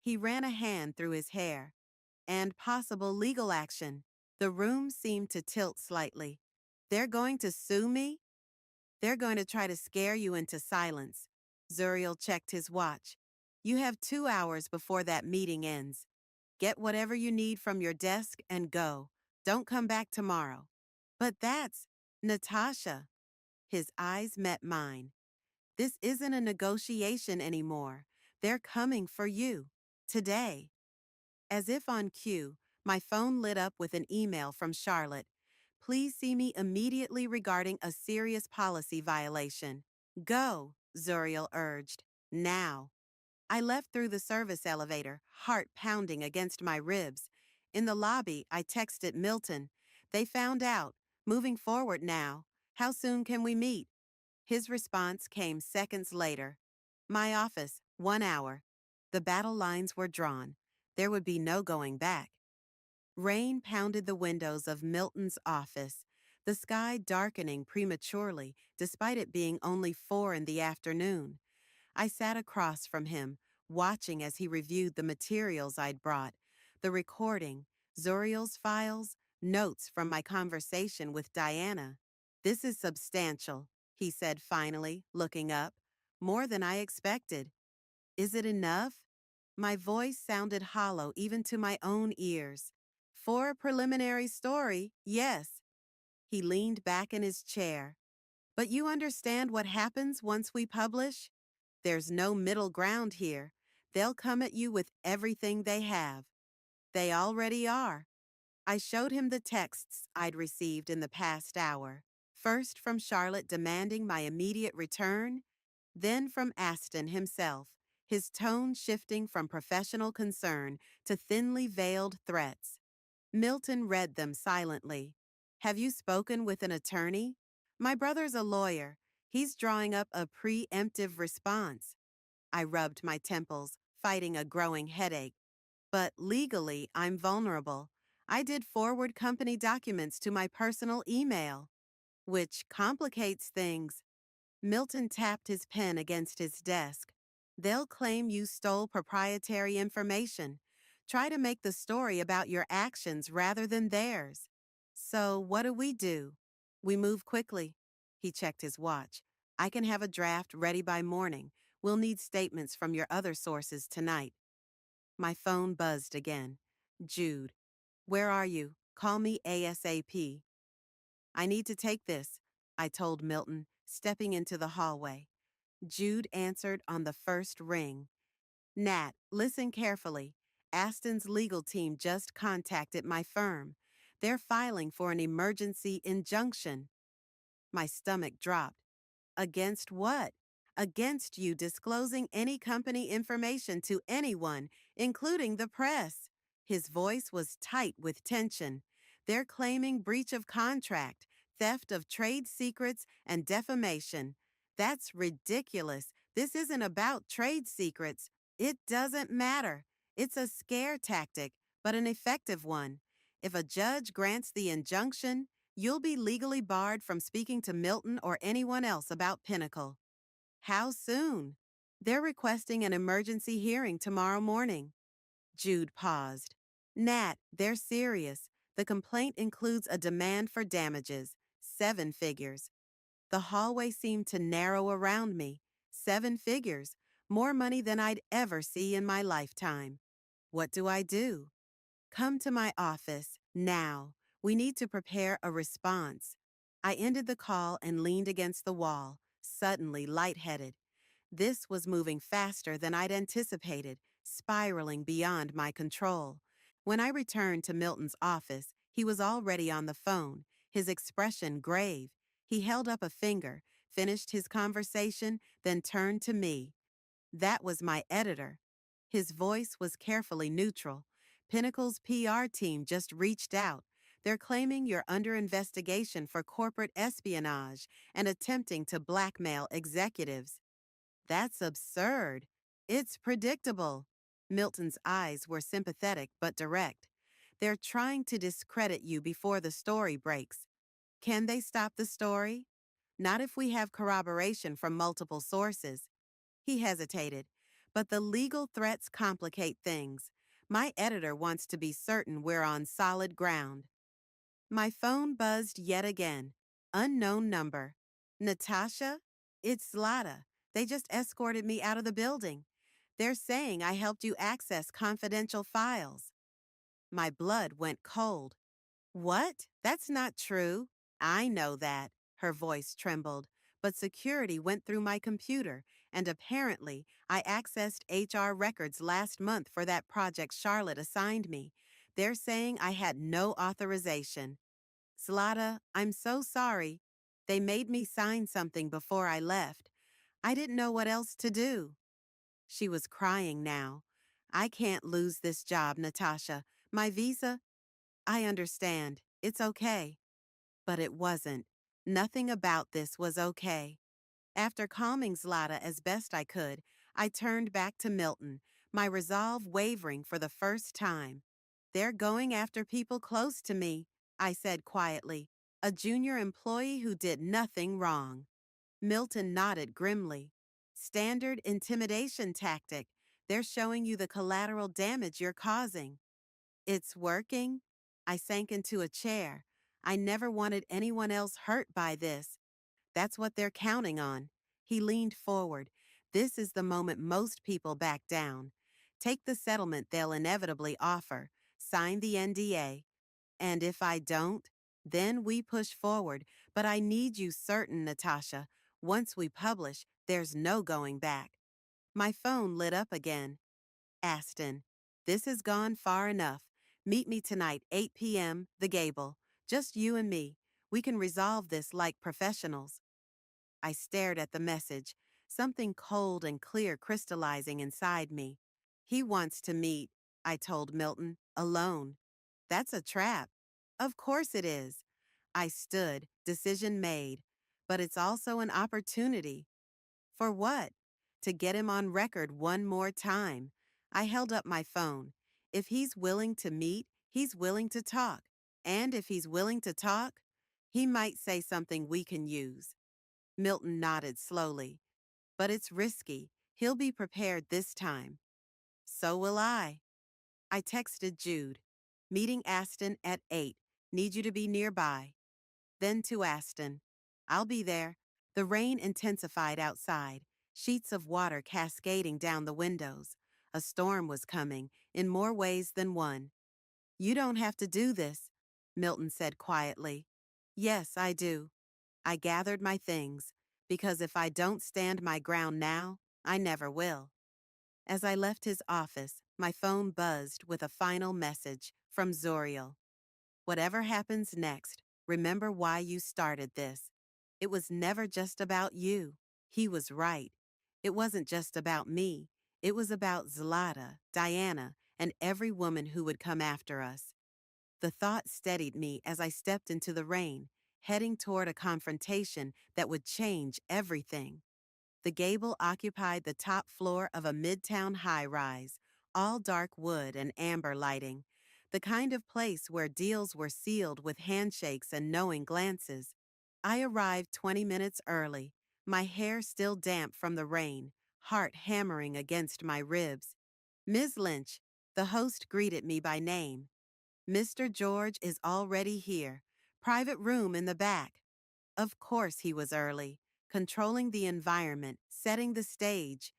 He ran a hand through his hair. And possible legal action. The room seemed to tilt slightly. They're going to sue me? They're going to try to scare you into silence. Zuriel checked his watch. You have 2 hours before that meeting ends. Get whatever you need from your desk and go. Don't come back tomorrow. But that's Natasha. His eyes met mine. This isn't a negotiation anymore. They're coming for you. Today. As if on cue, my phone lit up with an email from Charlotte. Please see me immediately regarding a serious policy violation. Go, Zuriel urged. Now. I left through the service elevator, heart pounding against my ribs. In the lobby, I texted Milton. They found out. Moving forward now. How soon can we meet? His response came seconds later. My office, 1 hour. The battle lines were drawn. There would be no going back. Rain pounded the windows of Milton's office, the sky darkening prematurely despite it being only 4 in the afternoon. I sat across from him, watching as he reviewed the materials I'd brought, the recording, Zuriel's files, notes from my conversation with Diana. This is substantial, he said finally, looking up. More than I expected. Is it enough? My voice sounded hollow even to my own ears. For a preliminary story, yes. He leaned back in his chair. But you understand what happens once we publish? There's no middle ground here. They'll come at you with everything they have. They already are. I showed him the texts I'd received in the past hour. First from Charlotte demanding my immediate return, then from Aston himself, his tone shifting from professional concern to thinly veiled threats. Milton read them silently. Have you spoken with an attorney? My brother's a lawyer. He's drawing up a preemptive response. I rubbed my temples, fighting a growing headache. But legally, I'm vulnerable. I did forward company documents to my personal email, which complicates things. Milton tapped his pen against his desk. They'll claim you stole proprietary information. Try to make the story about your actions rather than theirs. So, what do? We move quickly. He checked his watch. I can have a draft ready by morning. We'll need statements from your other sources tonight. My phone buzzed again. Jude. Where are you? Call me ASAP. I need to take this, I told Milton, stepping into the hallway. Jude answered on the first ring. Nat, listen carefully. Aston's legal team just contacted my firm. They're filing for an emergency injunction. My stomach dropped. Against what? Against you disclosing any company information to anyone, including the press. His voice was tight with tension. They're claiming breach of contract, theft of trade secrets, and defamation. That's ridiculous. This isn't about trade secrets. It doesn't matter. It's a scare tactic, but an effective one. If a judge grants the injunction, you'll be legally barred from speaking to Milton or anyone else about Pinnacle. How soon? They're requesting an emergency hearing tomorrow morning. Jude paused. Nat, they're serious. The complaint includes a demand for damages, 7 figures. The hallway seemed to narrow around me. 7 figures, more money than I'd ever see in my lifetime. What do I do? Come to my office, now. We need to prepare a response. I ended the call and leaned against the wall, suddenly lightheaded. This was moving faster than I'd anticipated, spiraling beyond my control. When I returned to Milton's office, he was already on the phone, his expression grave. He held up a finger, finished his conversation, then turned to me. That was my editor. His voice was carefully neutral. Pinnacle's PR team just reached out. They're claiming you're under investigation for corporate espionage and attempting to blackmail executives. That's absurd. It's predictable. Milton's eyes were sympathetic but direct. They're trying to discredit you before the story breaks. Can they stop the story? Not if we have corroboration from multiple sources. He hesitated. But the legal threats complicate things. My editor wants to be certain we're on solid ground. My phone buzzed yet again. Unknown number. Natasha? It's Zlata. They just escorted me out of the building. They're saying I helped you access confidential files. My blood went cold. What? That's not true. I know that. Her voice trembled. But security went through my computer, and apparently I accessed HR records last month for that project Charlotte assigned me. They're saying I had no authorization. Zlata, I'm so sorry. They made me sign something before I left. I didn't know what else to do. She was crying now. I can't lose this job, Natasha. My visa? I understand. It's okay. But it wasn't. Nothing about this was okay. After calming Zlata as best I could, I turned back to Milton, my resolve wavering for the first time. They're going after people close to me, I said quietly, a junior employee who did nothing wrong. Milton nodded grimly. Standard intimidation tactic. They're showing you the collateral damage you're causing. It's working? I sank into a chair. I never wanted anyone else hurt by this. That's what they're counting on. He leaned forward. This is the moment most people back down. Take the settlement they'll inevitably offer. Sign the NDA. And if I don't, then we push forward. But I need you certain, Natasha. Once we publish, there's no going back. My phone lit up again. Aston, this has gone far enough. Meet me tonight, 8 p.m., The Gable. Just you and me. We can resolve this like professionals. I stared at the message, something cold and clear crystallizing inside me. He wants to meet, I told Milton, alone. That's a trap. Of course it is. I stood, decision made. But it's also an opportunity. For what? To get him on record one more time. I held up my phone. If he's willing to meet, he's willing to talk. And if he's willing to talk, he might say something we can use. Milton nodded slowly. But it's risky. He'll be prepared this time. So will I. I texted Jude. Meeting Aston at 8. Need you to be nearby. Then to Aston. I'll be there. The rain intensified outside, sheets of water cascading down the windows. A storm was coming, in more ways than one. You don't have to do this, Milton said quietly. Yes, I do. I gathered my things, because if I don't stand my ground now, I never will. As I left his office, my phone buzzed with a final message from Zoriel. Whatever happens next, remember why you started this. It was never just about you. He was right. It wasn't just about me. It was about Zlata, Diana, and every woman who would come after us. The thought steadied me as I stepped into the rain, heading toward a confrontation that would change everything. The gable occupied the top floor of a midtown high-rise, all dark wood and amber lighting, the kind of place where deals were sealed with handshakes and knowing glances. I arrived 20 minutes early, my hair still damp from the rain, heart hammering against my ribs. Ms. Lynch, the host greeted me by name. Mr. George is already here. Private room in the back. Of course he was early, controlling the environment, setting the stage.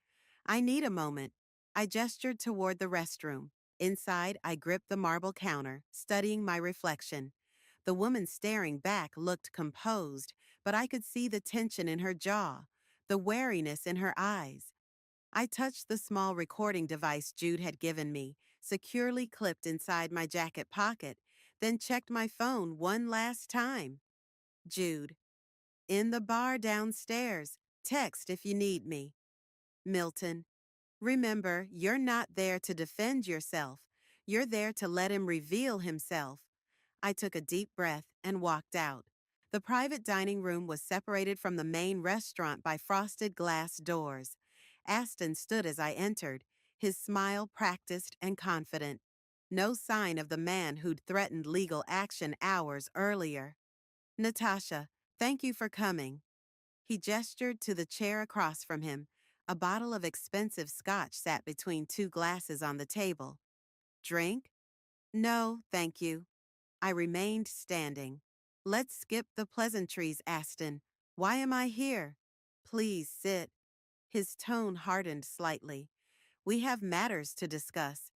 I need a moment. I gestured toward the restroom. Inside, I gripped the marble counter, studying my reflection. The woman staring back looked composed, but I could see the tension in her jaw, the wariness in her eyes. I touched the small recording device Jude had given me, securely clipped inside my jacket pocket, then checked my phone one last time. Jude. In the bar downstairs. Text if you need me. Milton. Remember, you're not there to defend yourself. You're there to let him reveal himself. I took a deep breath and walked out. The private dining room was separated from the main restaurant by frosted glass doors. Aston stood as I entered, his smile practiced and confident. No sign of the man who'd threatened legal action hours earlier. Natasha, thank you for coming. He gestured to the chair across from him. A bottle of expensive scotch sat between two glasses on the table. Drink? No, thank you. I remained standing. Let's skip the pleasantries, Aston. Why am I here? Please sit. His tone hardened slightly. We have matters to discuss.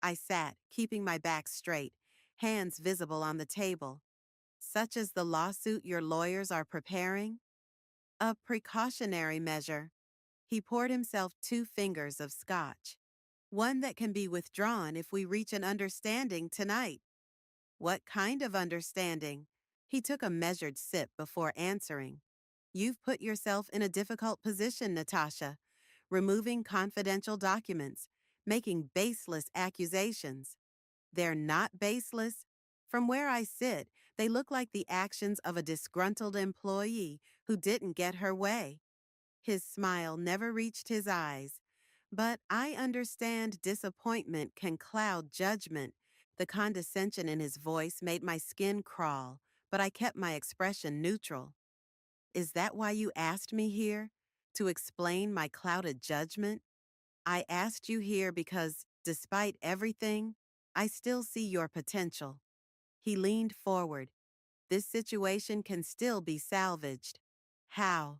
I sat, keeping my back straight, hands visible on the table. Such as the lawsuit your lawyers are preparing? A precautionary measure. He poured himself 2 fingers of scotch. One that can be withdrawn if we reach an understanding tonight. What kind of understanding? He took a measured sip before answering. You've put yourself in a difficult position, Natasha, removing confidential documents, making baseless accusations. They're not baseless. From where I sit, they look like the actions of a disgruntled employee who didn't get her way. His smile never reached his eyes. But I understand disappointment can cloud judgment. The condescension in his voice made my skin crawl, but I kept my expression neutral. Is that why you asked me here? To explain my clouded judgment? I asked you here because, despite everything, I still see your potential. He leaned forward. This situation can still be salvaged. How?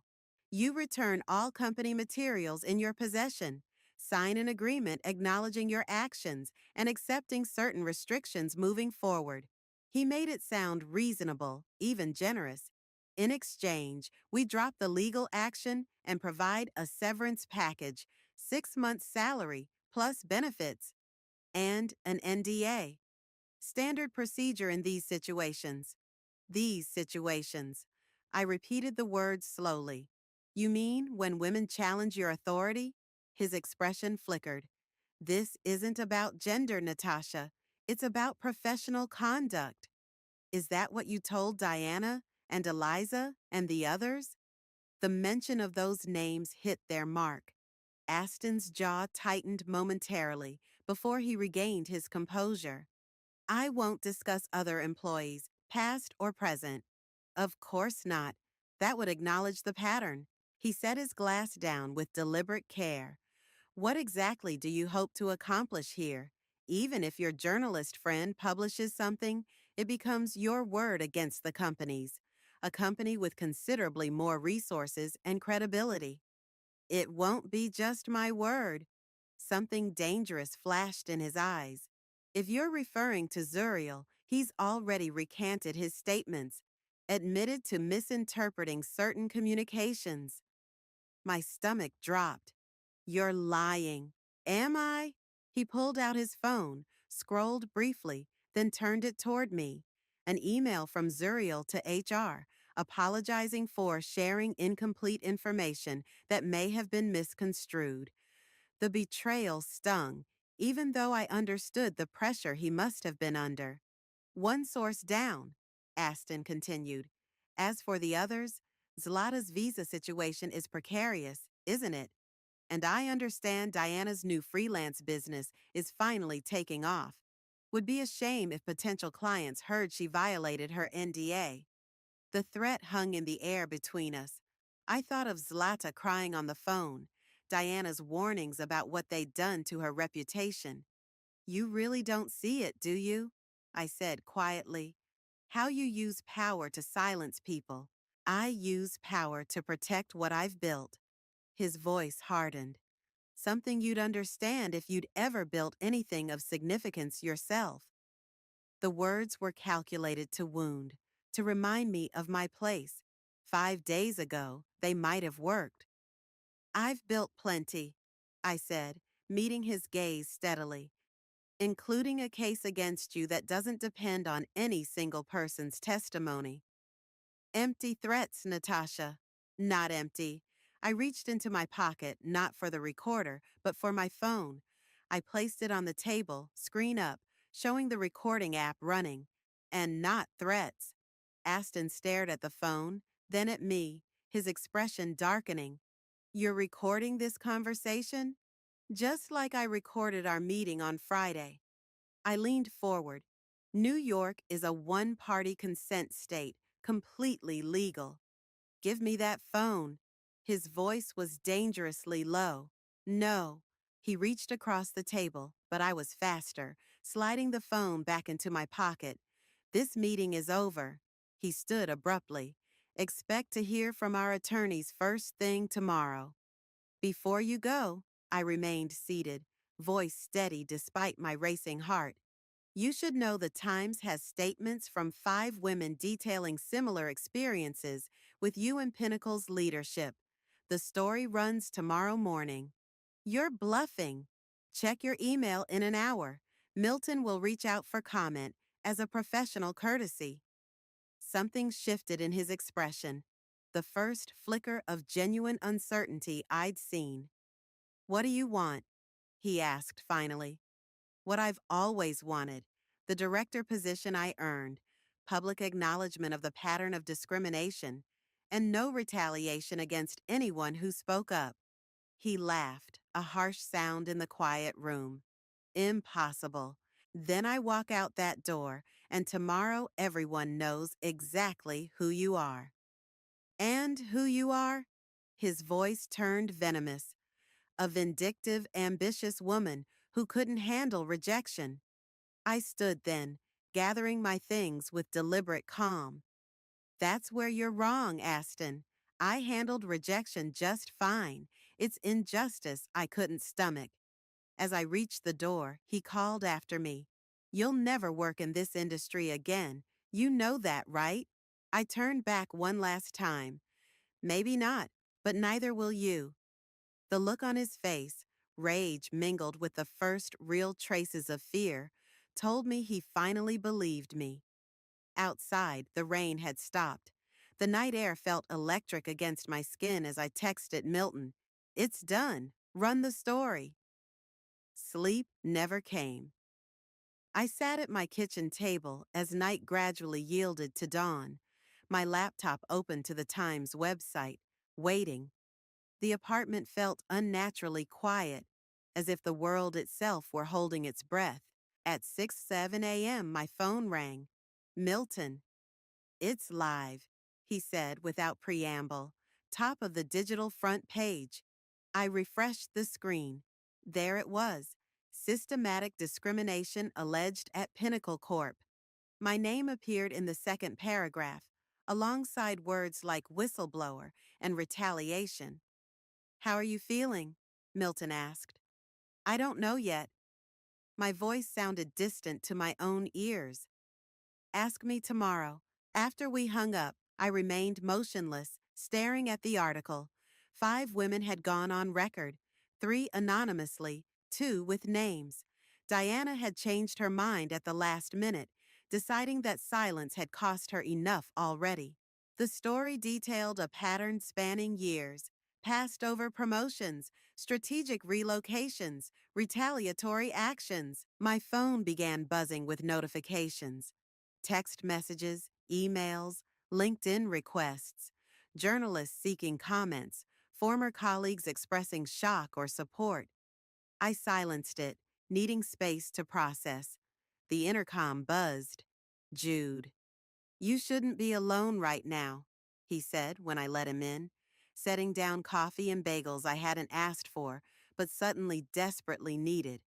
You return all company materials in your possession, sign an agreement acknowledging your actions and accepting certain restrictions moving forward. He made it sound reasonable, even generous. In exchange, we drop the legal action and provide a severance package, 6 months' salary, plus benefits, and an NDA. Standard procedure in these situations. These situations. I repeated the words slowly. You mean when women challenge your authority? His expression flickered. This isn't about gender, Natasha. It's about professional conduct. Is that what you told Diana and Eliza and the others? The mention of those names hit their mark. Aston's jaw tightened momentarily before he regained his composure. I won't discuss other employees, past or present. Of course not. That would acknowledge the pattern. He set his glass down with deliberate care. What exactly do you hope to accomplish here? Even if your journalist friend publishes something, it becomes your word against the company's, a company with considerably more resources and credibility. It won't be just my word. Something dangerous flashed in his eyes. If you're referring to Zuriel, he's already recanted his statements, admitted to misinterpreting certain communications. My stomach dropped. You're lying. Am I? He pulled out his phone, scrolled briefly, then turned it toward me. An email from Zuriel to HR, apologizing for sharing incomplete information that may have been misconstrued. The betrayal stung, even though I understood the pressure he must have been under. One source down, Aston continued. As for the others, Zlata's visa situation is precarious, isn't it? And I understand Diana's new freelance business is finally taking off. Would be a shame if potential clients heard she violated her NDA. The threat hung in the air between us. I thought of Zlata crying on the phone, Diana's warnings about what they'd done to her reputation. You really don't see it, do you? I said quietly. How you use power to silence people. I use power to protect what I've built. His voice hardened. Something you'd understand if you'd ever built anything of significance yourself. The words were calculated to wound, to remind me of my place. 5 days ago, they might have worked. I've built plenty, I said, meeting his gaze steadily, including a case against you that doesn't depend on any single person's testimony. Empty threats, Natasha. Not empty. I reached into my pocket, not for the recorder, but for my phone. I placed it on the table, screen up, showing the recording app running. And not threats. Aston stared at the phone, then at me, his expression darkening. You're recording this conversation? Just like I recorded our meeting on Friday. I leaned forward. New York is a one-party consent state, completely legal. Give me that phone. His voice was dangerously low. No. He reached across the table, but I was faster, sliding the phone back into my pocket. This meeting is over. He stood abruptly. Expect to hear from our attorneys first thing tomorrow. Before you go, I remained seated, voice steady despite my racing heart. You should know the Times has statements from 5 women detailing similar experiences with you and Pinnacle's leadership. The story runs tomorrow morning. You're bluffing. Check your email in an hour. Milton will reach out for comment as a professional courtesy. Something shifted in his expression, the first flicker of genuine uncertainty I'd seen. What do you want? He asked finally. What I've always wanted, the director position I earned, public acknowledgement of the pattern of discrimination, and no retaliation against anyone who spoke up. He laughed, a harsh sound in the quiet room. Impossible. Then I walk out that door, and tomorrow everyone knows exactly who you are. And who you are? His voice turned venomous. A vindictive, ambitious woman who couldn't handle rejection. I stood then, gathering my things with deliberate calm. That's where you're wrong, Aston. I handled rejection just fine. It's injustice I couldn't stomach. As I reached the door, he called after me. You'll never work in this industry again. You know that, right? I turned back one last time. Maybe not, but neither will you. The look on his face, rage mingled with the first real traces of fear, told me he finally believed me. Outside, the rain had stopped. The night air felt electric against my skin as I texted Milton. It's done. Run the story. Sleep never came. I sat at my kitchen table as night gradually yielded to dawn, my laptop open to the Times website, waiting. The apartment felt unnaturally quiet, as if the world itself were holding its breath. At 6:07 a.m., my phone rang. Milton. It's live. he said without preamble. Top of the digital front page. I refreshed the screen. There it was. Systematic discrimination alleged at Pinnacle Corp. My name appeared in the second paragraph, alongside words like whistleblower and retaliation. How are you feeling? Milton asked. I don't know yet. My voice sounded distant to my own ears. Ask me tomorrow. After we hung up, I remained motionless, staring at the article. 5 women had gone on record, 3 anonymously, 2 with names. Diana had changed her mind at the last minute, deciding that silence had cost her enough already. The story detailed a pattern spanning years, passed over promotions, strategic relocations, retaliatory actions. My phone began buzzing with notifications. Text messages, emails, LinkedIn requests, journalists seeking comments, former colleagues expressing shock or support. I silenced it, needing space to process. The intercom buzzed. Jude. You shouldn't be alone right now, he said when I let him in, setting down coffee and bagels I hadn't asked for, but suddenly desperately needed.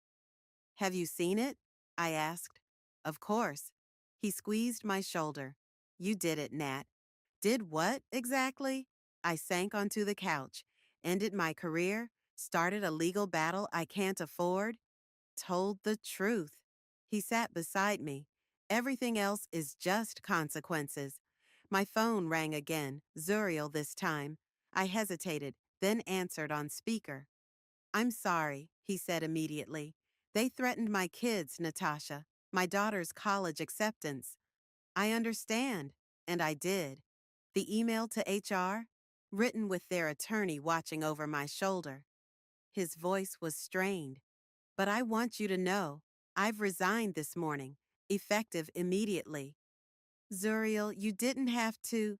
Have you seen it? I asked. Of course. He squeezed my shoulder. You did it, Nat. Did what, exactly? I sank onto the couch, ended my career, started a legal battle I can't afford, told the truth. He sat beside me. Everything else is just consequences. My phone rang again, Zuriel this time. I hesitated, then answered on speaker. I'm sorry, he said immediately. They threatened my kids, Natasha, my daughter's college acceptance. I understand, and I did. The email to HR, written with their attorney watching over my shoulder. His voice was strained. But I want you to know, I've resigned this morning, effective immediately. Zuriel, you didn't have to.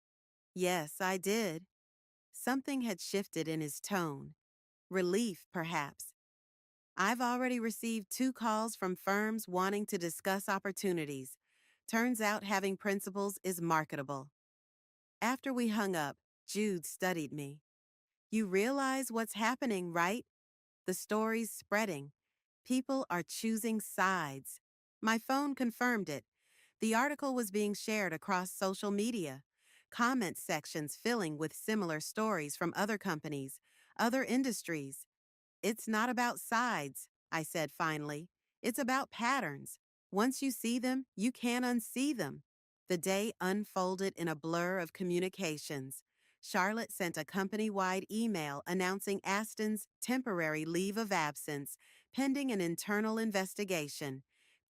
Yes, I did. Something had shifted in his tone. Relief, perhaps. I've already received 2 calls from firms wanting to discuss opportunities. Turns out having principals is marketable. After we hung up, Jude studied me. You realize what's happening, right? The story's spreading. People are choosing sides. My phone confirmed it. The article was being shared across social media. Comment sections filling with similar stories from other companies, other industries. It's not about sides, I said finally. It's about patterns. Once you see them, you can't unsee them. The day unfolded in a blur of communications. Charlotte sent a company-wide email announcing Aston's temporary leave of absence, pending an internal investigation.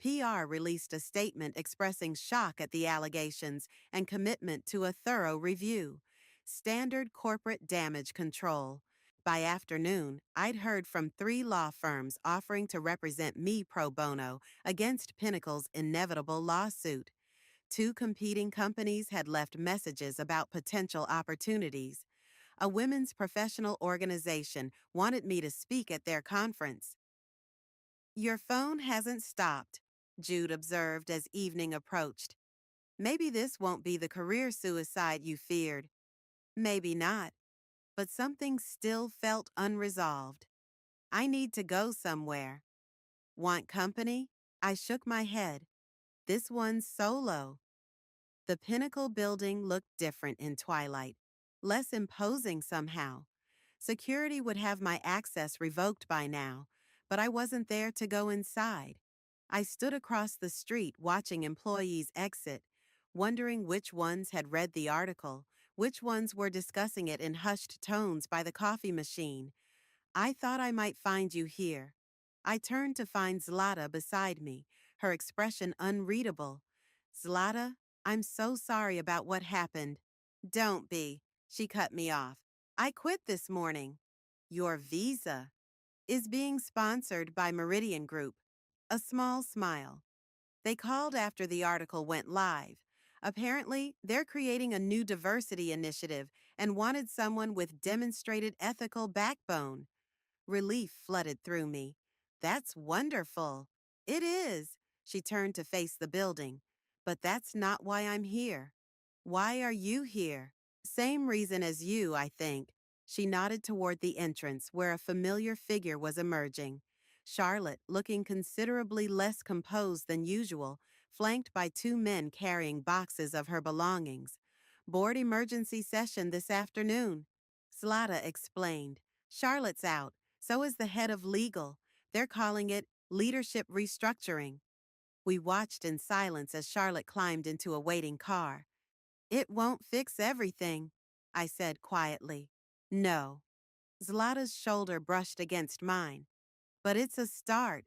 PR released a statement expressing shock at the allegations and commitment to a thorough review. Standard corporate damage control. By afternoon, I'd heard from 3 law firms offering to represent me pro bono against Pinnacle's inevitable lawsuit. 2 competing companies had left messages about potential opportunities. A women's professional organization wanted me to speak at their conference. Your phone hasn't stopped, Jude observed as evening approached. Maybe this won't be the career suicide you feared. Maybe not. But something still felt unresolved. I need to go somewhere. Want company? I shook my head. This one's solo. The Pinnacle building looked different in twilight, less imposing somehow. Security would have my access revoked by now, but I wasn't there to go inside. I stood across the street watching employees exit, wondering which ones had read the article, which ones were discussing it in hushed tones by the coffee machine. I thought I might find you here. I turned to find Zlata beside me, her expression unreadable. Zlata, I'm so sorry about what happened. Don't be, she cut me off. I quit this morning. Your visa is being sponsored by Meridian Group. A small smile. They called after the article went live. Apparently, they're creating a new diversity initiative and wanted someone with demonstrated ethical backbone. Relief flooded through me. That's wonderful. It is. She turned to face the building. But that's not why I'm here. Why are you here? Same reason as you, I think. She nodded toward the entrance where a familiar figure was emerging. Charlotte, looking considerably less composed than usual, flanked by two men carrying boxes of her belongings. Board emergency session this afternoon. Zlata explained. Charlotte's out. So is the head of legal. They're calling it leadership restructuring. We watched in silence as Charlotte climbed into a waiting car. It won't fix everything, I said quietly. No. Zlata's shoulder brushed against mine. But it's a start.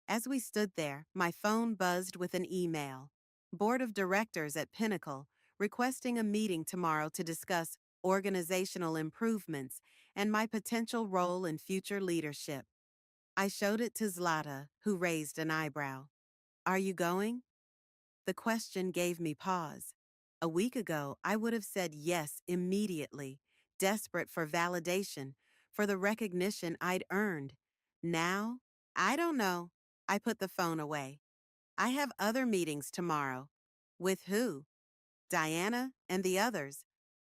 As we stood there, my phone buzzed with an email. Board of Directors at Pinnacle, requesting a meeting tomorrow to discuss organizational improvements and my potential role in future leadership. I showed it to Zlata, who raised an eyebrow. Are you going? The question gave me pause. A week ago, I would have said yes immediately, desperate for validation, for the recognition I'd earned. Now, I don't know. I put the phone away. I have other meetings tomorrow. With who? Diana and the others.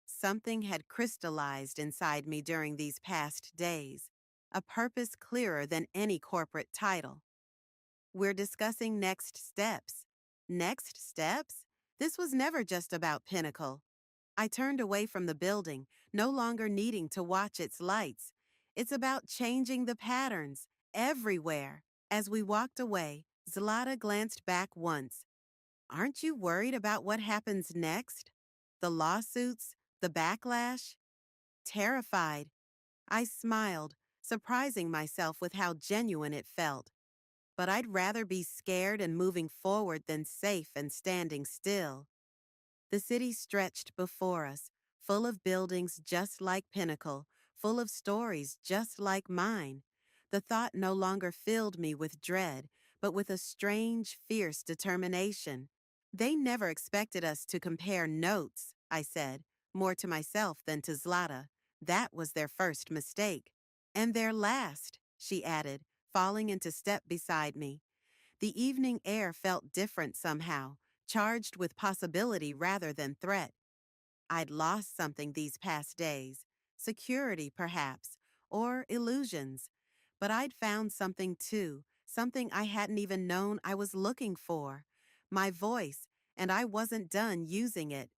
Something had crystallized inside me during these past days, a purpose clearer than any corporate title. We're discussing next steps. Next steps? This was never just about Pinnacle. I turned away from the building, no longer needing to watch its lights. It's about changing the patterns, everywhere. As we walked away, Zlata glanced back once. Aren't you worried about what happens next? The lawsuits? The backlash? Terrified. I smiled, surprising myself with how genuine it felt. But I'd rather be scared and moving forward than safe and standing still. The city stretched before us, full of buildings just like Pinnacle, full of stories just like mine. The thought no longer filled me with dread, but with a strange, fierce determination. They never expected us to compare notes, I said, more to myself than to Zlata. That was their first mistake. And their last, she added, falling into step beside me. The evening air felt different somehow, charged with possibility rather than threat. I'd lost something these past days, security perhaps, or illusions. But I'd found something too, something I hadn't even known I was looking for. My voice, and I wasn't done using it.